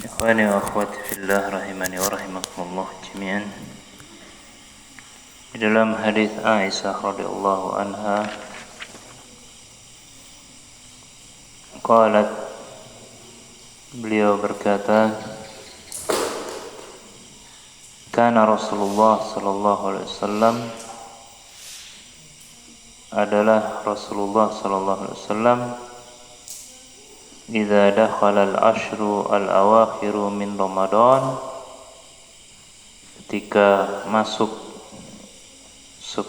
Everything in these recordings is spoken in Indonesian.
Ikhwani wa akhwati fillah rahimani wa rahimakumullah jami'an. Di dalam hadis Aisyah radhiyallahu anha qalat, beliau berkata, kana Rasulullah sallallahu alaihi wasallam, adalah Rasulullah sallallahu alaihi wasallam, idza dakhala al-ashru al-awakhiru min Ramadan, ketika masuk 10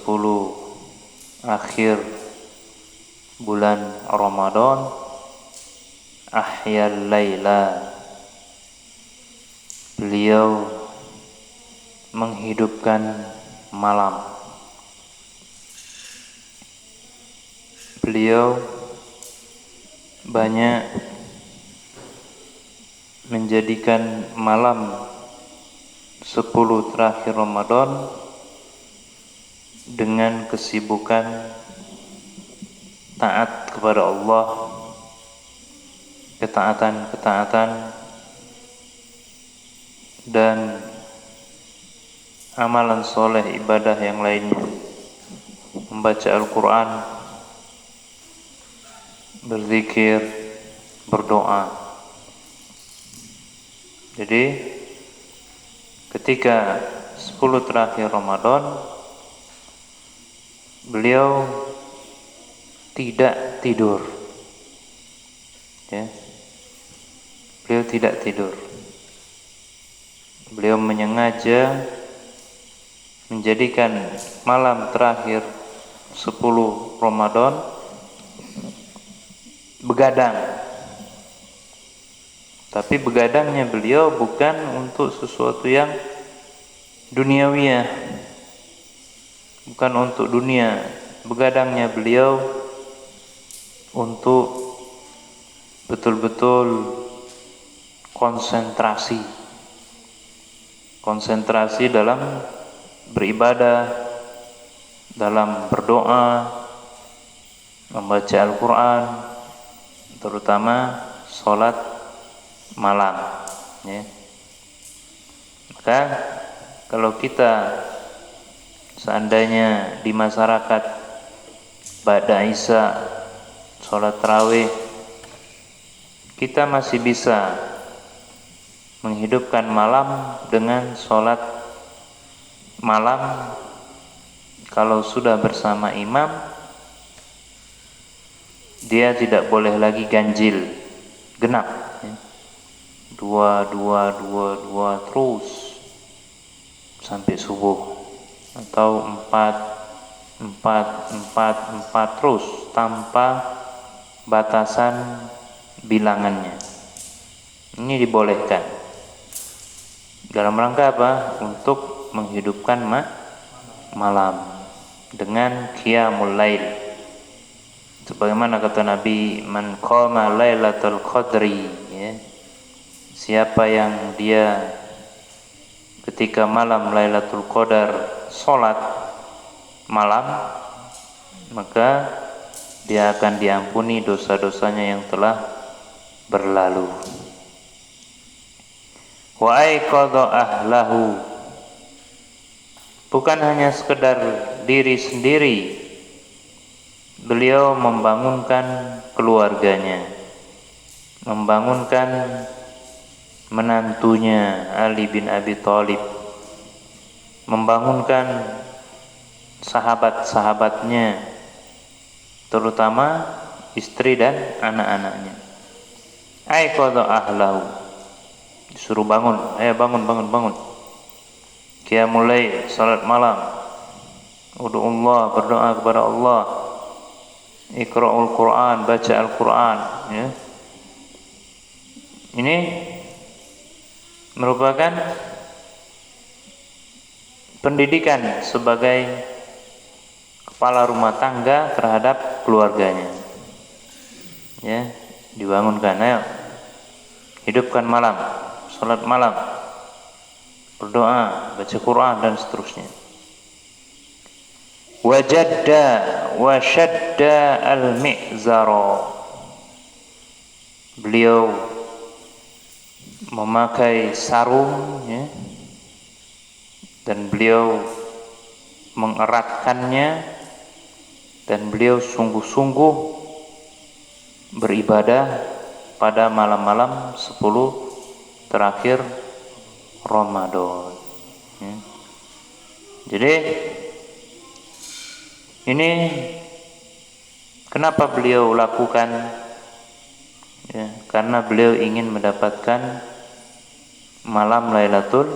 akhir bulan Ramadan, ahyal laila, beliau menghidupkan malam. Beliau banyak menjadikan malam 10 terakhir Ramadan dengan kesibukan taat kepada Allah, ketaatan dan amalan soleh, ibadah yang lainnya, membaca Al-Quran, berzikir, berdoa. Jadi ketika 10 terakhir Ramadan, beliau tidak tidur, ya. Beliau tidak tidur. Beliau menyengaja menjadikan malam terakhir 10 Ramadan begadang. Tapi begadangnya beliau bukan untuk sesuatu yang duniawiyah, bukan untuk dunia. Begadangnya beliau untuk betul-betul konsentrasi dalam beribadah, dalam berdoa, membaca Al-Quran, terutama sholat malam, ya. Maka kalau kita seandainya di masyarakat ba'da Isya sholat tarawih, kita masih bisa menghidupkan malam dengan sholat malam. Kalau sudah bersama imam, dia tidak boleh lagi ganjil genap, ya. Dua terus sampai subuh, atau empat terus tanpa batasan bilangannya. Ini dibolehkan dalam rangka apa? Untuk menghidupkan malam dengan qiyamul lail. Sebagaimana kata Nabi, man qama lailatul qadri, ya. Siapa yang dia ketika malam Lailatul Qadar salat malam, maka dia akan diampuni dosa-dosanya yang telah berlalu. Wa aiqadha ahlahu, bukan hanya sekedar diri sendiri, beliau membangunkan keluarganya, membangunkan menantunya Ali bin Abi Thalib, membangunkan sahabat-sahabatnya, terutama istri dan anak-anaknya. Aiqadha ahlahu, disuruh bangun, bangun. Qiyamul lail, salat malam, ud'ullah, berdoa kepada Allah, iqra'ul Quran, baca Al-Quran, ya. Ini merupakan pendidikan sebagai kepala rumah tangga terhadap keluarganya, ya. Dibangunkan, ayo hidupkan malam, salat malam, berdoa, baca Quran dan seterusnya. Wajadda wa syadda al-mi'zara, beliau memakai sarung, ya, dan beliau mengeratkannya, dan beliau sungguh-sungguh beribadah pada malam-malam 10 terakhir Ramadan, ya. Jadi ini kenapa beliau lakukan, ya, karena beliau ingin mendapatkan malam Lailatul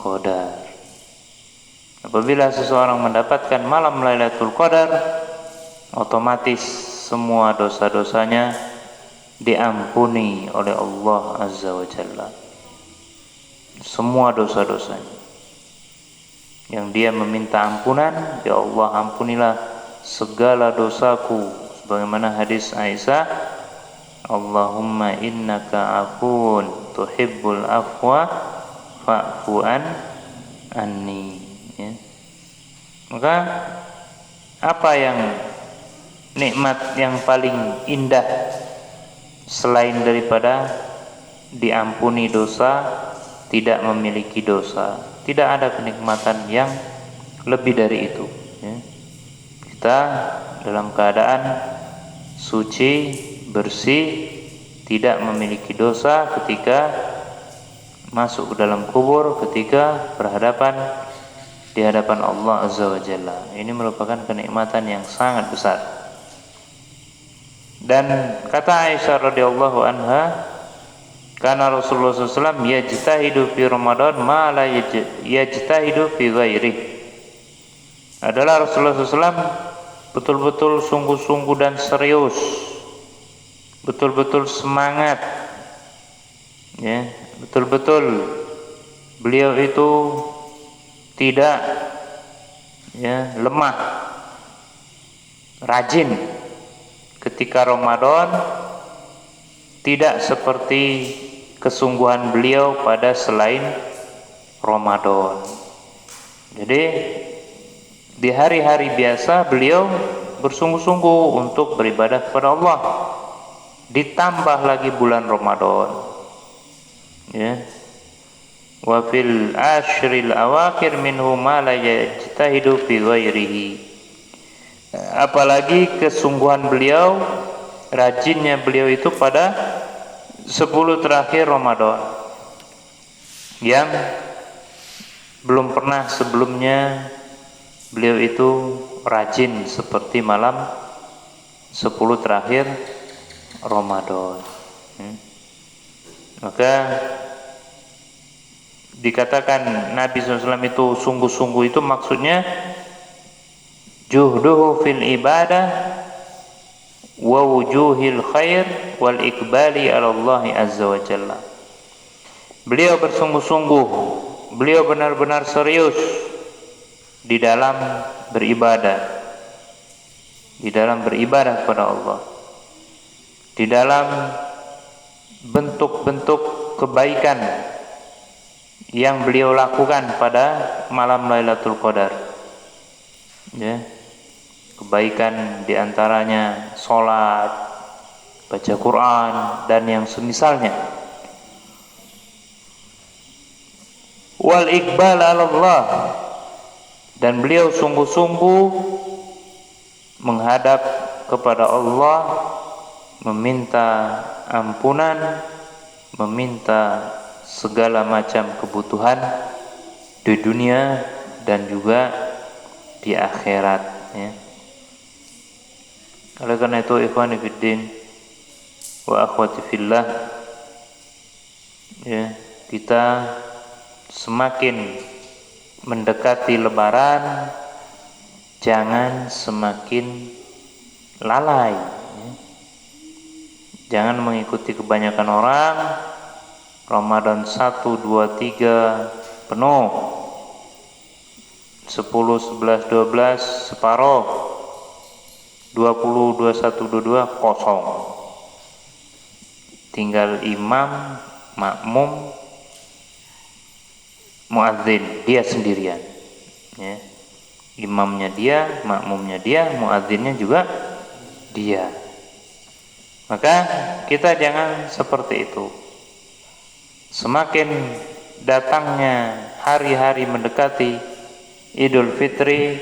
Qadar. Apabila seseorang mendapatkan malam Lailatul Qadar, otomatis semua dosa-dosanya diampuni oleh Allah Azza wa Jalla. Semua dosa-dosanya yang dia meminta ampunan, ya Allah ampunilah segala dosaku, sebagaimana hadis Aisyah, Allahumma innaka afun tuhibbul afwa fa'fu anni, ya. Maka apa yang nikmat yang paling indah selain daripada diampuni dosa, tidak memiliki dosa? Tidak ada kenikmatan yang lebih dari itu, ya. Kita dalam keadaan suci, bersih, tidak memiliki dosa ketika masuk ke dalam kubur, ketika berhadapan di hadapan Allah Azza wa Jalla. Ini merupakan kenikmatan yang sangat besar. Dan kata Aisyah radhiyallahu anha, karena Rasulullah SAW yajtahidu fi Ramadan ma la yajtahidu fi ghairi. Adalah Rasulullah SAW betul-betul sungguh-sungguh dan serius, betul-betul semangat, ya, betul-betul beliau itu tidak, ya, lemah, rajin ketika Ramadan, tidak seperti kesungguhan beliau pada selain Ramadan. Jadi di hari-hari biasa beliau bersungguh-sungguh untuk beribadah kepada Allah, ditambah lagi bulan Ramadan, ya. Wa fil ashril awakhir minhu ma la yajtahidu fi ghairihi. Apalagi kesungguhan beliau, rajinnya beliau itu pada 10 terakhir Ramadan, yang belum pernah sebelumnya beliau itu rajin seperti malam 10 terakhir Ramadan. Maka dikatakan Nabi SAW itu sungguh-sungguh, itu maksudnya juhduhu fil ibadah wa wujuhil khair wal ikbali ala Allah Azza wa Jalla. Beliau bersungguh-sungguh, beliau benar-benar serius di dalam beribadah, di dalam beribadah kepada Allah, di dalam bentuk-bentuk kebaikan yang beliau lakukan pada malam Lailatul Qadar, ya. Kebaikan diantaranya sholat, baca Quran, dan yang semisalnya. Wal iqbal ala Allah, dan beliau sungguh-sungguh menghadap kepada Allah, meminta ampunan, meminta segala macam kebutuhan di dunia dan juga di akhirat, ya. Oleh karena itu, ikhwani fiddin wa akhwati fillah, ya, kita semakin mendekati Lebaran, jangan semakin lalai, ya. Jangan mengikuti kebanyakan orang. Ramadan 1, 2, 3 penuh, 10, 11, 12 separuh, 20, 21, 22 kosong. Tinggal imam, makmum, muadzin, dia sendirian, ya. Imamnya dia, makmumnya dia, muadzinnya juga dia. Maka kita jangan seperti itu. Semakin datangnya hari-hari mendekati Idul Fitri,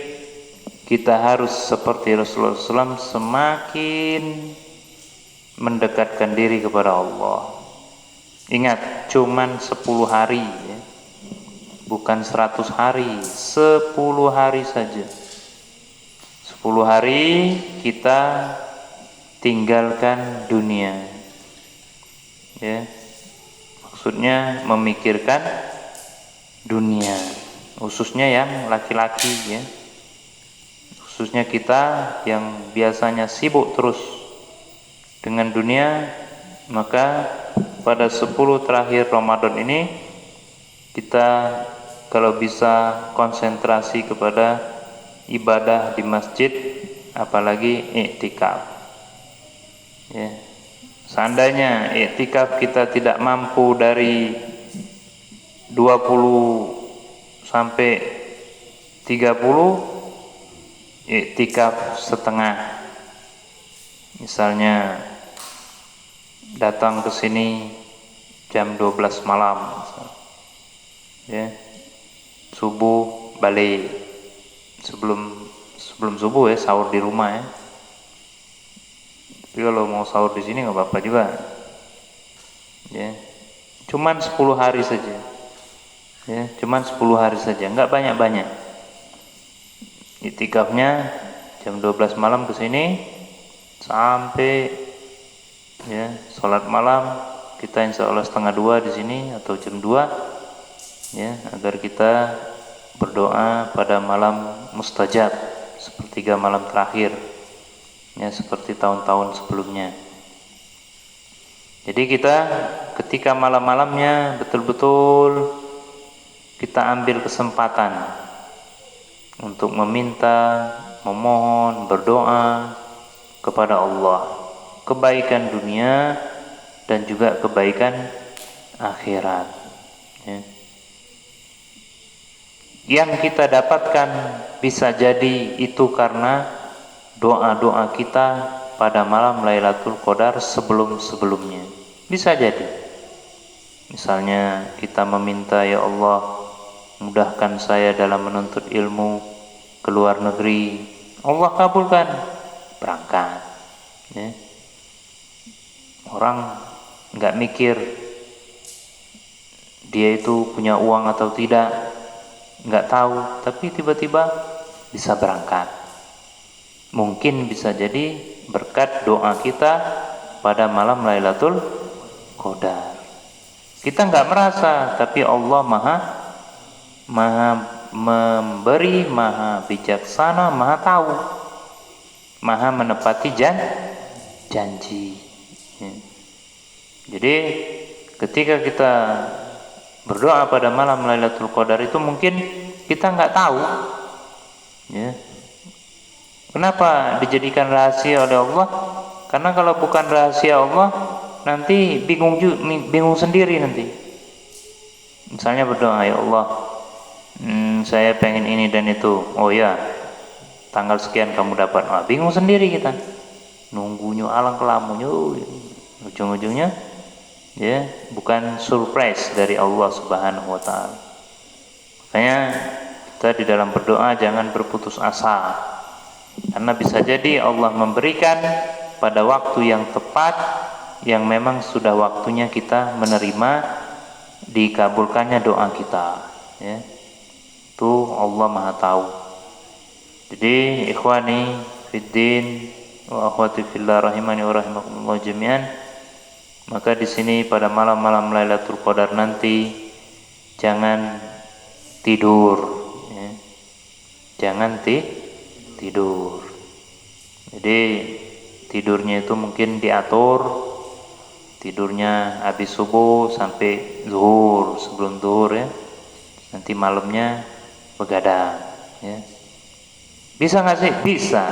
kita harus seperti Rasulullah SAW semakin mendekatkan diri kepada Allah. Ingat, cuman 10 hari ya. Bukan 100 hari, 10 hari saja. 10 hari kita tinggalkan dunia. Ya. Maksudnya memikirkan dunia, khususnya yang laki-laki ya. Khususnya kita yang biasanya sibuk terus dengan dunia, maka pada 10 terakhir Ramadan ini kita kalau bisa konsentrasi kepada ibadah di masjid, apalagi iktikaf ya. Seandainya iktikaf kita tidak mampu dari 20 sampai 30, iktikaf setengah. Misalnya datang ke sini jam 12 malam ya. Subuh balik. Sebelum subuh ya, sahur di rumah ya. Tapi kalau mau sahur di sini nggak apa-apa juga ya. Cuman 10 hari saja ya, cuman 10 hari saja, nggak banyak-banyak. Iktikafnya jam 12 malam ke sini sampai ya sholat malam kita insya Allah 1:30 di sini atau jam 2 ya, agar kita berdoa pada malam mustajab, sepertiga malam terakhir ya, seperti tahun-tahun sebelumnya. Jadi kita ketika malam-malamnya betul-betul kita ambil kesempatan untuk meminta, memohon, berdoa kepada Allah, kebaikan dunia dan juga kebaikan akhirat ya. Yang kita dapatkan bisa jadi itu karena doa-doa kita pada malam Lailatul Qadar sebelum-sebelumnya. Bisa jadi. Misalnya kita meminta, ya Allah, mudahkan saya dalam menuntut ilmu ke luar negeri. Allah kabulkan, berangkat. Ya. Orang nggak mikir dia itu punya uang atau tidak, nggak tahu, tapi tiba-tiba bisa berangkat. Mungkin bisa jadi berkat doa kita pada malam Lailatul Qadar. Kita nggak merasa, tapi Allah maha memberi, maha bijaksana, maha tahu, maha menepati janji ya. Jadi ketika kita berdoa pada malam Lailatul Qadar itu mungkin kita nggak tahu ya. Kenapa dijadikan rahasia oleh Allah? Karena kalau bukan rahasia Allah, nanti bingung sendiri nanti. Misalnya berdoa, ya Allah, saya pengen ini dan itu. Oh ya, tanggal sekian kamu dapat. Bingung sendiri kita. Nunggunya alang kelamunya, ujung-ujungnya ya bukan surprise dari Allah Subhanahu wa taala. Makanya kita di dalam berdoa jangan berputus asa. Karena bisa jadi Allah memberikan pada waktu yang tepat, yang memang sudah waktunya kita menerima dikabulkannya doa kita ya. Itu Allah maha tahu. Jadi ikhwani fiddin wa akhwati fillah rahimani wa rahimakumullah jami'an, maka di sini pada malam-malam Lailatul Qadar nanti jangan tidur ya. Jangan tidur. Jadi tidurnya itu mungkin diatur, tidurnya habis subuh sampai zuhur, sebelum zuhur ya. Nanti malamnya begadang ya. Bisa nggak sih? Bisa.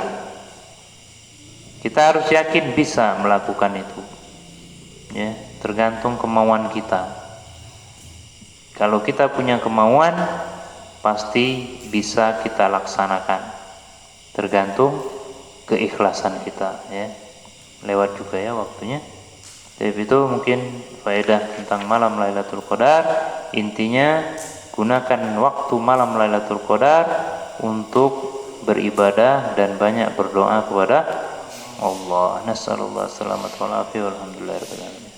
Kita harus yakin bisa melakukan itu ya, tergantung kemauan kita. Kalau kita punya kemauan, pasti bisa kita laksanakan, tergantung keikhlasan kita ya. Lewat juga ya waktunya. Tapi itu mungkin faedah tentang malam Lailatul Qadar. Intinya gunakan waktu malam Lailatul Qadar untuk beribadah dan banyak berdoa kepada Allah. Nasallallahu alaihi wasallam. Walhamdulillahirabbil alamin.